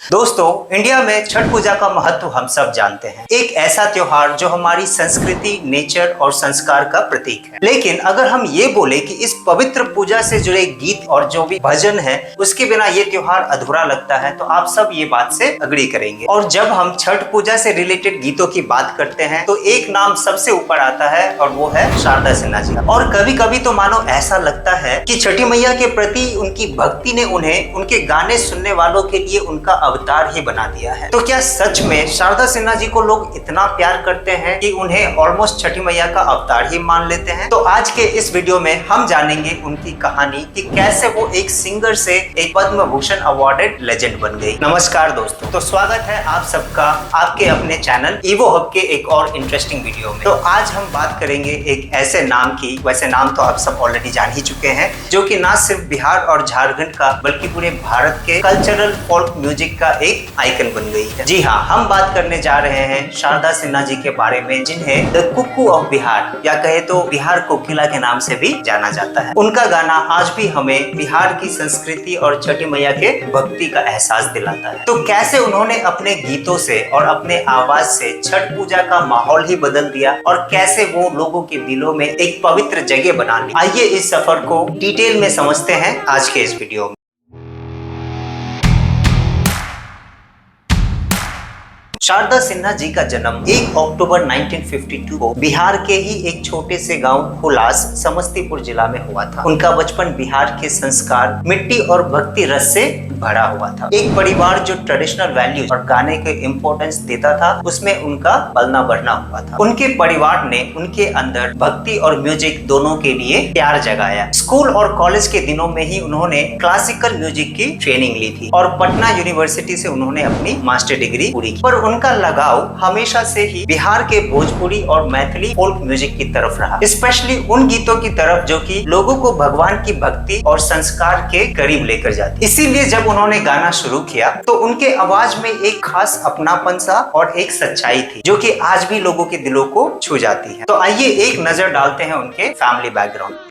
दोस्तों, इंडिया में छठ पूजा का महत्व हम सब जानते हैं। एक ऐसा त्योहार जो हमारी संस्कृति, नेचर और संस्कार का प्रतीक है। लेकिन अगर हम ये बोले कि इस पवित्र पूजा से जुड़े गीत और जो भी भजन है उसके बिना ये त्योहार अधूरा लगता है, तो आप सब ये बात से अग्री करेंगे। और जब हम छठ पूजा से रिलेटेड गीतों की बात करते हैं तो एक नाम सबसे ऊपर आता है और वो है शारदा सिन्हा जी। और कभी कभी तो मानो ऐसा लगता है कि छठी मैया के प्रति उनकी भक्ति ने उन्हें उनके गाने सुनने वालों के लिए उनका अवतार ही बना दिया है। तो क्या सच में शारदा सिन्हा जी को लोग इतना प्यार करते हैं कि उन्हें ऑलमोस्ट छठी मैया का अवतार ही मान लेते हैं? तो आज के इस वीडियो में हम जानेंगे उनकी कहानी कि कैसे वो एक सिंगर से एक पद्म भूषण अवार्डेड लेजेंड बन गई। नमस्कार दोस्तों, तो स्वागत है आप सबका आपके अपने चैनल ईवो हब के एक और इंटरेस्टिंग वीडियो में। तो आज हम बात करेंगे एक ऐसे नाम की, वैसे नाम तो आप सब ऑलरेडी जान ही चुके हैं, जो कि ना सिर्फ बिहार और झारखंड का बल्कि पूरे भारत के कल्चरल फोल्क म्यूजिक का एक आइकन बन गई है। जी हाँ, हम बात करने जा रहे हैं शारदा सिन्हा जी के बारे में, जिन्हें द कुकू ऑफ बिहार या कहे तो बिहार कोकिला के नाम से भी जाना जाता है। उनका गाना आज भी हमें बिहार की संस्कृति और छठी मैया के भक्ति का एहसास दिलाता है। तो कैसे उन्होंने अपने गीतों से और अपने आवाज से छठ पूजा का माहौल ही बदल दिया और कैसे वो लोगों के दिलों में एक पवित्र जगह बना ली, आइए इस सफर को डिटेल में समझते हैं आज के इस वीडियो में। शारदा सिन्हा जी का जन्म 1 अक्टूबर 1952 को बिहार के ही एक छोटे से गांव हुलास, समस्तीपुर जिला में हुआ था। उनका बचपन बिहार के संस्कार, मिट्टी और भक्ति रस से भरा हुआ था। एक परिवार जो ट्रेडिशनल वैल्यूज और गाने के इम्पोर्टेंस देता था, उसमें उनका पलना बढ़ना हुआ था। उनके परिवार ने उनके अंदर भक्ति और म्यूजिक दोनों के लिए प्यार जगाया। स्कूल और कॉलेज के दिनों में ही उन्होंने क्लासिकल म्यूजिक की ट्रेनिंग ली थी और पटना यूनिवर्सिटी से उन्होंने अपनी मास्टर डिग्री पूरी की। पर उनका लगाव हमेशा से ही बिहार के भोजपुरी और मैथिली फोल्क म्यूजिक की तरफ रहा, स्पेशली उन गीतों की तरफ जो कि लोगों को भगवान की भक्ति और संस्कार के करीब लेकर जाती। इसीलिए जब उन्होंने गाना शुरू किया तो उनके आवाज में एक खास अपनापन सा और एक सच्चाई थी जो कि आज भी लोगों के दिलों को छू जाती है। तो आइए एक नजर डालते हैं उनके फैमिली बैकग्राउंड।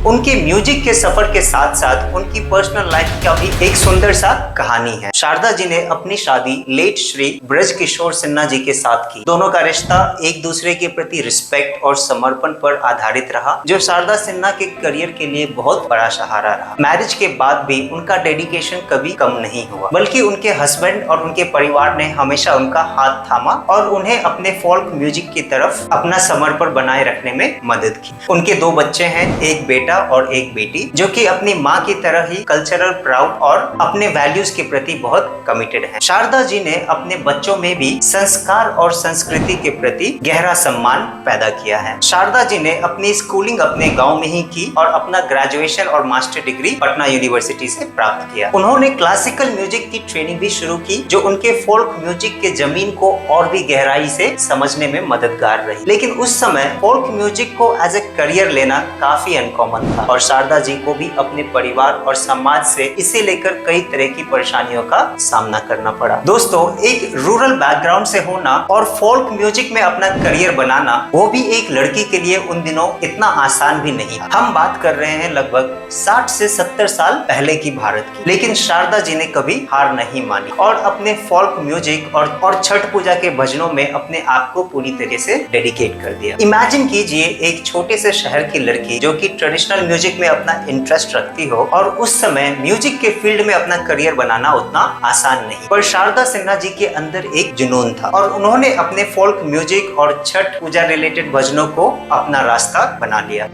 उनके म्यूजिक के सफर के साथ साथ उनकी पर्सनल लाइफ का भी एक सुंदर सा कहानी है। शारदा जी ने अपनी शादी लेट श्री ब्रज किशोर सिन्हा जी के साथ की। दोनों का रिश्ता एक दूसरे के प्रति रिस्पेक्ट और समर्पण पर आधारित रहा, जो शारदा सिन्हा के करियर के लिए बहुत बड़ा सहारा रहा। मैरिज के बाद भी उनका डेडिकेशन कभी कम नहीं हुआ, बल्कि उनके हस्बैंड और उनके परिवार ने हमेशा उनका हाथ थामा और उन्हें अपने फोल्क म्यूजिक की तरफ अपना समर्पण बनाए रखने में मदद की। उनके 2 बच्चे हैं, एक बेटा और एक बेटी, जो कि अपनी माँ की तरह ही कल्चरल प्राउड और अपने वैल्यूज के प्रति बहुत कमिटेड हैं। शारदा जी ने अपने बच्चों में भी संस्कार और संस्कृति के प्रति गहरा सम्मान पैदा किया है। शारदा जी ने अपनी स्कूलिंग अपने गांव में ही की और अपना ग्रेजुएशन और मास्टर डिग्री पटना यूनिवर्सिटी से प्राप्त किया। उन्होंने क्लासिकल म्यूजिक की ट्रेनिंग भी शुरू की, जो उनके फोल्क म्यूजिक के जमीन को और भी गहराई से समझने में मददगार रही। लेकिन उस समय फोल्क म्यूजिक को एज ए करियर लेना काफी अनकॉमन था और शारदा जी को भी अपने परिवार और समाज से इसे लेकर कई तरह की परेशानियों का सामना करना पड़ा। दोस्तों, एक रूरल बैकग्राउंड से होना और फोल्क म्यूजिक में अपना करियर बनाना, वो भी एक लड़की के लिए उन दिनों इतना आसान भी नहीं था। हम बात कर रहे हैं लगभग 60 से 70 साल पहले की भारत की। लेकिन शारदा जी ने कभी हार नहीं मानी और अपने फोल्क म्यूजिक और छठ पूजा के भजनों में अपने आप को पूरी तरह से डेडिकेट कर दिया। इमेजिन कीजिए एक छोटे से शहर की लड़की जो कि ट्रेडिशनल म्यूजिक में अपना इंटरेस्ट रखती हो और उस समय म्यूजिक के फील्ड में अपना करियर बनाना उतना आसान नहीं। पर शारदा सिन्हा जी के अंदर एक जुनून था और उन्होंने अपने फोल्क म्यूजिक और छठ पूजा रिलेटेड भजनों को अपना रास्ता बना लिया।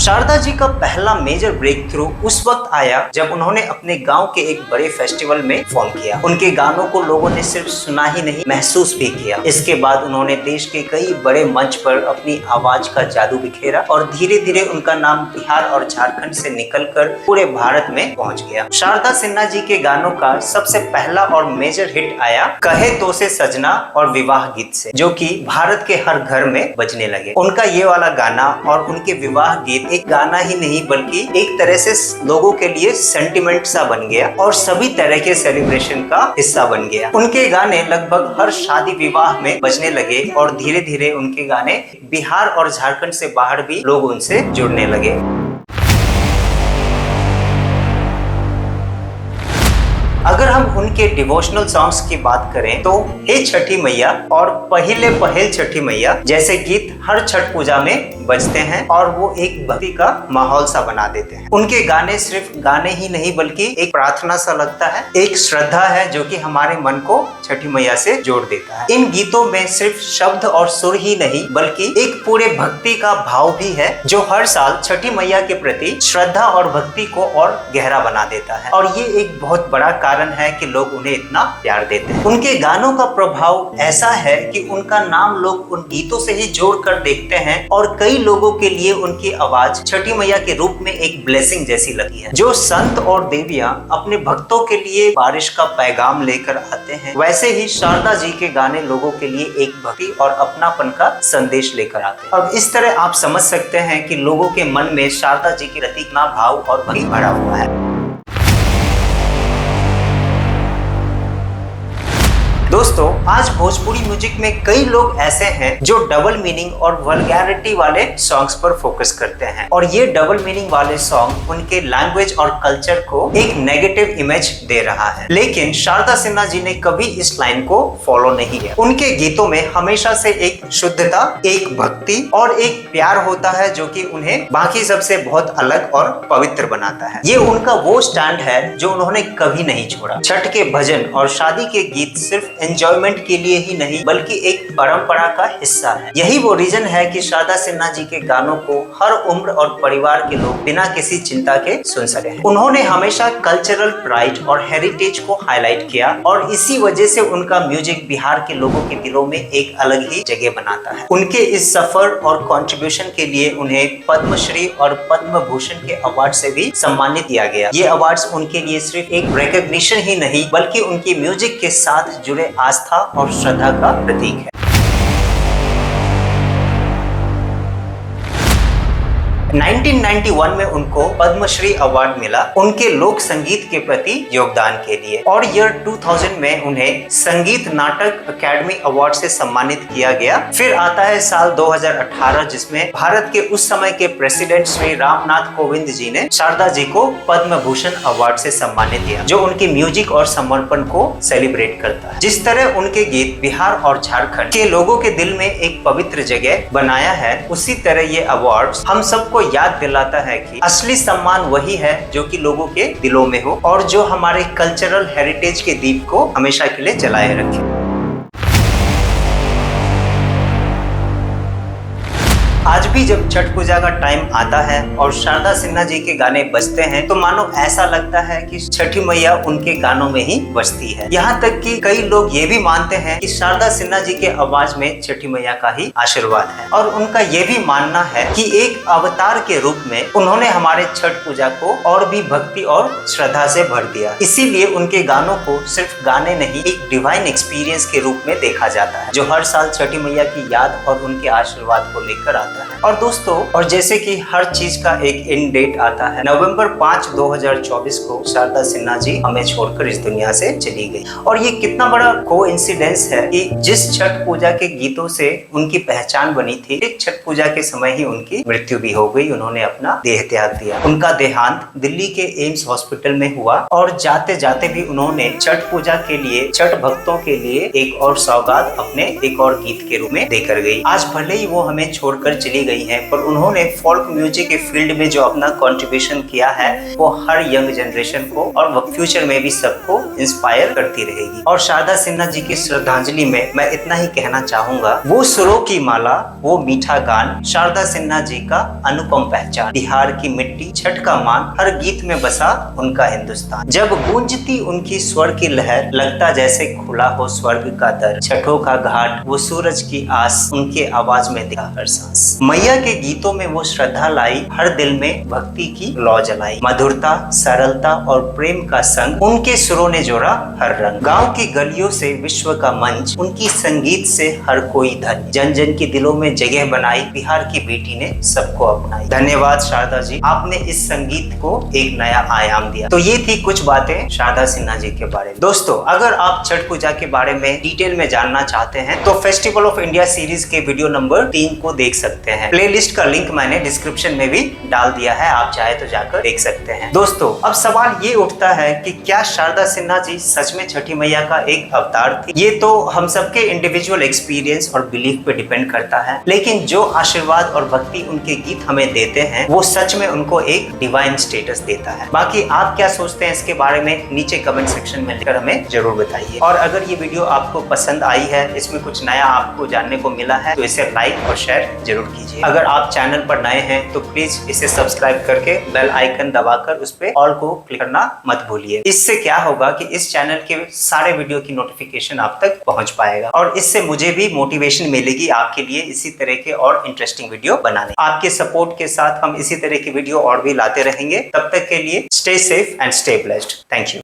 शारदा जी का पहला मेजर ब्रेक थ्रू उस वक्त आया जब उन्होंने अपने गांव के एक बड़े फेस्टिवल में परफॉर्म किया। उनके गानों को लोगों ने सिर्फ सुना ही नहीं, महसूस भी किया। इसके बाद उन्होंने देश के कई बड़े मंच पर अपनी आवाज का जादू बिखेरा और धीरे धीरे उनका नाम बिहार और झारखंड से निकलकर पूरे भारत में पहुंच गया। शारदा सिन्हा जी के गानों का सबसे पहला और मेजर हिट आया कहे तो से सजना और विवाह गीत से, जो कि भारत के हर घर में बजने लगे। उनका ये वाला गाना और उनके विवाह गीत एक गाना ही नहीं बल्कि एक तरह से लोगों के लिए सेंटिमेंट सा बन गया और सभी तरह के सेलिब्रेशन का हिस्सा बन गया। उनके गाने लगभग हर शादी विवाह में बजने लगे और धीरे धीरे उनके गाने बिहार और झारखंड से बाहर भी लोग उनसे जुड़ने लगे। अगर हम उनके डिवोशनल सॉन्ग्स की बात करें तो हे छठी मैया और पहिले पहल छठी मैया जैसे गीत हर छठ पूजा में बजते हैं और वो एक भक्ति का माहौल सा बना देते हैं। उनके गाने सिर्फ गाने ही नहीं बल्कि एक प्रार्थना सा लगता है, एक श्रद्धा है जो कि हमारे मन को छठी मैया से जोड़ देता है। इन गीतों में सिर्फ शब्द और सुर ही नहीं बल्कि एक पूरे भक्ति का भाव भी है जो हर साल छठी मैया के प्रति श्रद्धा और भक्ति को और गहरा बना देता है और ये एक बहुत बड़ा कारण है कि लोग उन्हें इतना प्यार देते हैं। उनके गानों का प्रभाव ऐसा है कि उनका नाम लोग उन गीतों से ही जोड़ कर देखते हैं और कई लोगों के लिए उनकी आवाज छठी मैया के रूप में एक ब्लेसिंग जैसी लगती है। जो संत और देवियां अपने भक्तों के लिए बारिश का पैगाम लेकर आते हैं, वैसे ही शारदा जी के गाने लोगों के लिए एक भक्ति और अपनापन का संदेश लेकर आते हैं। और इस तरह आप समझ सकते हैं कि लोगों के मन में शारदा जी के प्रति कितना भाव और भक्ति भरा हुआ है। दोस्तों, आज भोजपुरी म्यूजिक में कई लोग ऐसे हैं जो डबल मीनिंग और वल्गैरिटी वाले सॉन्ग्स पर फोकस करते हैं और ये डबल मीनिंग वाले सॉन्ग उनके लैंग्वेज और कल्चर को एक नेगेटिव इमेज दे रहा है। लेकिन शारदा सिन्हा जी ने कभी इस लाइन को फॉलो नहीं किया। उनके गीतों में हमेशा से एक शुद्धता, एक भक्ति और एक प्यार होता है जो कि उन्हें बाकी सबसे बहुत अलग और पवित्र बनाता है। ये उनका वो स्टैंड है जो उन्होंने कभी नहीं छोड़ा। छठ के भजन और शादी के गीत सिर्फ एंजॉयमेंट के लिए ही नहीं बल्कि एक परंपरा का हिस्सा है। यही वो रीजन है कि शारदा सिन्हा जी के गानों को हर उम्र और परिवार के लोग बिना किसी चिंता के सुन सके हैं। उन्होंने हमेशा कल्चरल प्राइड और हेरिटेज को हाईलाइट किया और इसी वजह से उनका म्यूजिक बिहार के लोगों के दिलों में एक अलग ही जगह बनाता है। उनके इस सफर और कंट्रीब्यूशन के लिए उन्हें पद्मश्री और पद्म भूषण के अवार्ड से भी सम्मानित किया गया। ये अवार्ड्स उनके लिए सिर्फ एक रिकॉग्निशन ही नहीं बल्कि उनकी म्यूजिक के साथ जुड़े आस्था और श्रद्धा का प्रतीक है। 1991 में उनको पद्मश्री अवार्ड मिला उनके लोक संगीत के प्रति योगदान के लिए और ईयर 2000 में उन्हें संगीत नाटक अकेडमी अवार्ड से सम्मानित किया गया। फिर आता है साल 2018 जिसमें भारत के उस समय के प्रेसिडेंट श्री रामनाथ कोविंद जी ने शारदा जी को पद्म भूषण अवार्ड से सम्मानित किया जो उनकी म्यूजिक और समर्पण को सेलिब्रेट करता है। जिस तरह उनके गीत बिहार और झारखंड के लोगों के दिल में एक पवित्र जगह बनाया है, उसी तरह ये अवार्ड्स हम सबको याद दिलाता है कि असली सम्मान वही है जो कि लोगों के दिलों में हो और जो हमारे कल्चरल हेरिटेज के दीप को हमेशा के लिए जलाए रखे। आज भी जब छठ पूजा का टाइम आता है और शारदा सिन्हा जी के गाने बजते हैं तो मानो ऐसा लगता है कि छठी मैया उनके गानों में ही बजती है। यहाँ तक कि कई लोग ये भी मानते हैं कि शारदा सिन्हा जी के आवाज में छठी मैया का ही आशीर्वाद है और उनका ये भी मानना है कि एक अवतार के रूप में उन्होंने हमारे छठ पूजा को और भी भक्ति और श्रद्धा से भर दिया। इसीलिए उनके गानों को सिर्फ गाने नहीं एक डिवाइन एक्सपीरियंस के रूप में देखा जाता है जो हर साल छठी मैया की याद और उनके आशीर्वाद को लेकर आता है। और दोस्तों, और जैसे कि हर चीज का एक एंड डेट आता है, नवंबर 5, 2024 को शारदा सिन्हा जी हमें छोड़कर इस दुनिया से चली गई। और ये कितना बड़ा कोइंसिडेंस है कि जिस छठ पूजा के गीतों से उनकी पहचान बनी थी, एक छठ पूजा के समय ही उनकी मृत्यु भी हो गई। उन्होंने अपना देह त्याग दिया। उनका देहांत दिल्ली के एम्स हॉस्पिटल में हुआ और जाते जाते भी उन्होंने छठ पूजा के लिए, छठ भक्तों के लिए एक और सौगात अपने एक और गीत के रूप में देकर गई। आज भले ही वो हमें छोड़कर चली गई है पर उन्होंने फोल्क म्यूजिक के फील्ड में जो अपना कंट्रीब्यूशन किया है वो हर यंग जनरेशन को और वो फ्यूचर में भी सबको इंस्पायर करती रहेगी। और शारदा सिन्हा जी की श्रद्धांजलि में मैं इतना ही कहना चाहूंगा, वो सुरों की माला, वो मीठा गान, शारदा सिन्हा जी का अनुपम पहचान, बिहार की मिट्टी, छठ का मान, हर गीत में बसा उनका हिंदुस्तान। जब गूंजती उनकी स्वर की लहर, लगता जैसे खुला हो स्वर्ग का दर, छठों का घाट, वो सूरज की आस, उनके आवाज में दिखा हर सांस। मैया के गीतों में वो श्रद्धा लाई, हर दिल में भक्ति की लौ जलाई। मधुरता, सरलता और प्रेम का संग, उनके सुरों ने जोड़ा हर रंग। गांव की गलियों से विश्व का मंच, उनकी संगीत से हर कोई धन। जन जन के दिलों में जगह बनाई, बिहार की बेटी ने सबको अपनाई। धन्यवाद शारदा जी, आपने इस संगीत को एक नया आयाम दिया। तो ये थी कुछ बातें शारदा सिन्हा जी के बारे में। दोस्तों, अगर आप छठ पूजा के बारे में डिटेल में जानना चाहते हैं तो फेस्टिवल ऑफ इंडिया सीरीज के वीडियो नंबर 3 को देख सकते हैं। प्लेलिस्ट का लिंक मैंने डिस्क्रिप्शन में भी डाल दिया है, आप चाहे तो जाकर देख सकते हैं। दोस्तों, अब सवाल ये उठता है कि क्या शारदा सिन्हा जी सच में छठी मैया का एक अवतार थी? ये तो हम सबके इंडिविजुअल एक्सपीरियंस और बिलीफ पे डिपेंड करता है, लेकिन जो आशीर्वाद और भक्ति उनके गीत हमें देते हैं वो सच में उनको एक डिवाइन स्टेटस देता है। बाकी आप क्या सोचते हैं इसके बारे में नीचे कमेंट सेक्शन में लिखकर हमें जरूर बताइए। और अगर ये वीडियो आपको पसंद आई है, इसमें कुछ नया आपको जानने को मिला है, तो इसे लाइक और शेयर जरूर कीजिए। अगर आप चैनल पर नए हैं तो प्लीज इसे सब्सक्राइब करके बेल आइकन दबाकर उस पे ऑल को क्लिक करना मत भूलिए। इससे क्या होगा कि इस चैनल के सारे वीडियो की नोटिफिकेशन आप तक पहुंच पाएगा और इससे मुझे भी मोटिवेशन मिलेगी आपके लिए इसी तरह के और इंटरेस्टिंग वीडियो बनाने। आपके सपोर्ट के साथ हम इसी तरह की वीडियो और भी लाते रहेंगे। तब तक के लिए stay safe and stay blessed. Thank you.